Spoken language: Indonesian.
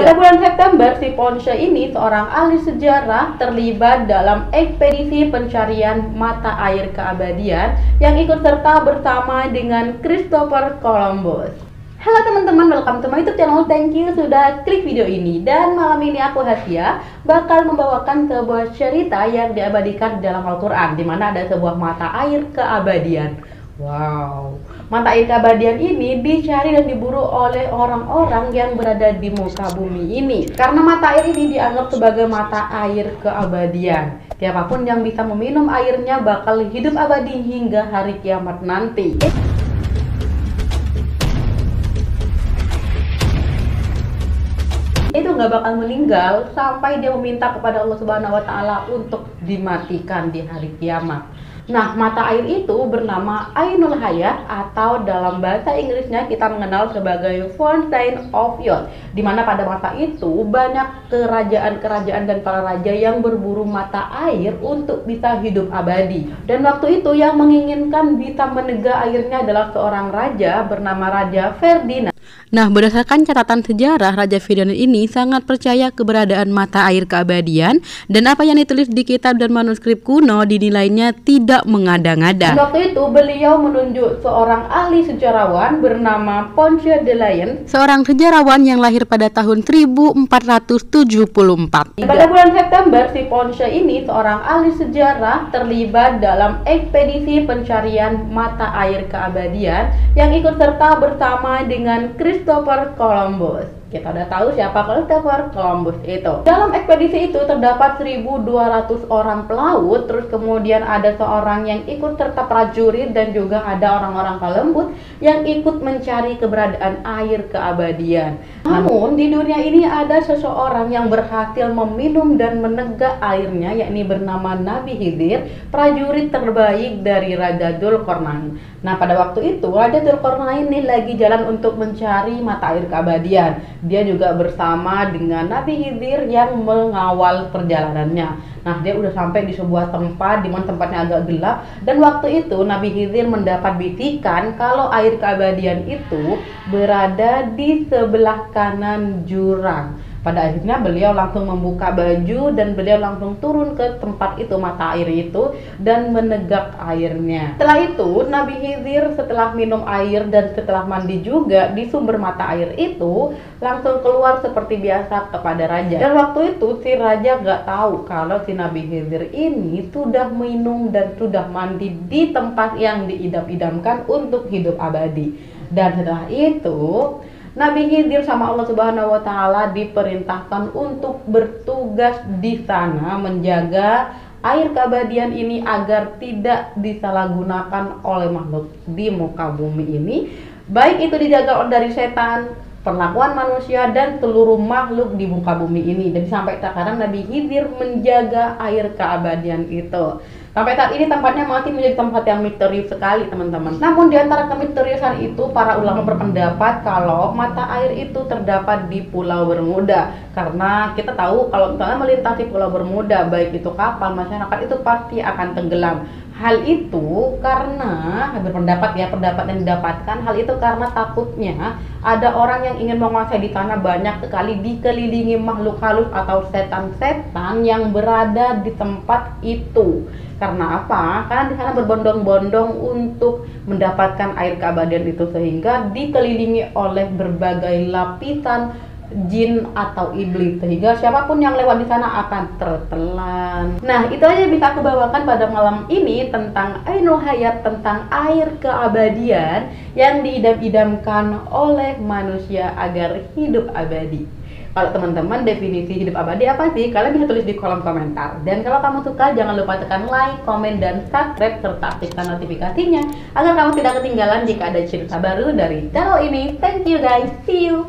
Pada bulan September, si Ponce ini, seorang ahli sejarah, terlibat dalam ekspedisi pencarian mata air keabadian yang ikut serta bersama dengan Christopher Columbus. Halo teman-teman, welcome to my YouTube channel. Thank you sudah klik video ini. Dan malam ini aku Hasya bakal membawakan sebuah cerita yang diabadikan di dalam Al-Quran, di mana ada sebuah mata air keabadian. Wow, mata air keabadian ini dicari dan diburu oleh orang-orang yang berada di muka bumi ini. Karena mata air ini dianggap sebagai mata air keabadian. Siapapun yang bisa meminum airnya bakal hidup abadi hingga hari kiamat nanti. Itu nggak bakal meninggal sampai dia meminta kepada Allah Subhanahu wa Ta'ala untuk dimatikan di hari kiamat. Nah, mata air itu bernama Ainul Hayat, atau dalam bahasa Inggrisnya kita mengenal sebagai Fountain of Youth, di mana pada masa itu banyak kerajaan-kerajaan dan para raja yang berburu mata air untuk bisa hidup abadi. Dan waktu itu yang menginginkan bisa menegak airnya adalah seorang raja bernama Raja Ferdinand. Nah, berdasarkan catatan sejarah, Raja Ferdinand ini sangat percaya keberadaan mata air keabadian, dan apa yang ditulis di kitab dan manuskrip kuno dinilainya tidak mengada-ngada. Waktu itu beliau menunjuk seorang ahli sejarawan bernama Ponce de Leon, seorang sejarawan yang lahir pada tahun 1474. Pada bulan September, si Ponce ini, seorang ahli sejarah, terlibat dalam ekspedisi pencarian mata air keabadian yang ikut serta bersama dengan Christopher Columbus. Kita udah tahu siapa Christopher Columbus itu. Dalam ekspedisi itu terdapat 1.200 orang pelaut, terus kemudian ada seorang yang ikut serta prajurit, dan juga ada orang-orang pelembut yang ikut mencari keberadaan air keabadian. Namun di dunia ini ada seseorang yang berhasil meminum dan menegak airnya, yakni bernama Nabi Khidir, prajurit terbaik dari Raja Dzulqarnain. Nah, pada waktu itu Raja Dzulqarnain ini lagi jalan untuk mencari mata air keabadian. Dia juga bersama dengan Nabi Khidir yang mengawal perjalanannya. Nah, dia udah sampai di sebuah tempat di mana tempatnya agak gelap, dan waktu itu Nabi Khidir mendapat bisikan kalau air keabadian itu berada di sebelah kanan jurang. Pada akhirnya beliau langsung membuka baju dan beliau langsung turun ke tempat itu, mata air itu, dan menegak airnya. Setelah itu Nabi Khidir setelah minum air dan setelah mandi juga di sumber mata air itu, langsung keluar seperti biasa kepada raja. Dan waktu itu si raja gak tahu kalau si Nabi Khidir ini sudah minum dan sudah mandi di tempat yang diidam-idamkan untuk hidup abadi. Dan setelah itu Nabi Khidir sama Allah Subhanahu wa Ta'ala diperintahkan untuk bertugas di sana menjaga air keabadian ini agar tidak disalahgunakan oleh makhluk di muka bumi ini, baik itu dijaga dari setan, perlakuan manusia, dan seluruh makhluk di muka bumi ini. Jadi sampai sekarang Nabi Khidir menjaga air keabadian itu. Sampai saat ini tempatnya masih menjadi tempat yang misterius sekali, teman-teman. Namun di antara kemisteriusan itu, para ulama berpendapat kalau mata air itu terdapat di Pulau Bermuda. Karena kita tahu kalau misalnya melintasi Pulau Bermuda, baik itu kapal, masyarakat itu pasti akan tenggelam. Hal itu karena pendapat yang didapatkan, hal itu karena takutnya ada orang yang ingin menguasai di sana, banyak sekali dikelilingi makhluk halus atau setan-setan yang berada di tempat itu. Karena apa? Karena di sana berbondong-bondong untuk mendapatkan air keabadian itu, sehingga dikelilingi oleh berbagai lapisan jin atau iblis, sehingga siapapun yang lewat di sana akan tertelan. Nah, itu aja bisa aku bawakan pada malam ini tentang Ainul Hayat, tentang air keabadian yang diidam-idamkan oleh manusia agar hidup abadi. Kalau teman-teman definisi hidup abadi apa sih? Kalian bisa tulis di kolom komentar. Dan kalau kamu suka, jangan lupa tekan like, komen, dan subscribe, serta aktifkan notifikasinya agar kamu tidak ketinggalan jika ada cerita baru dari channel ini. Thank you guys, see you!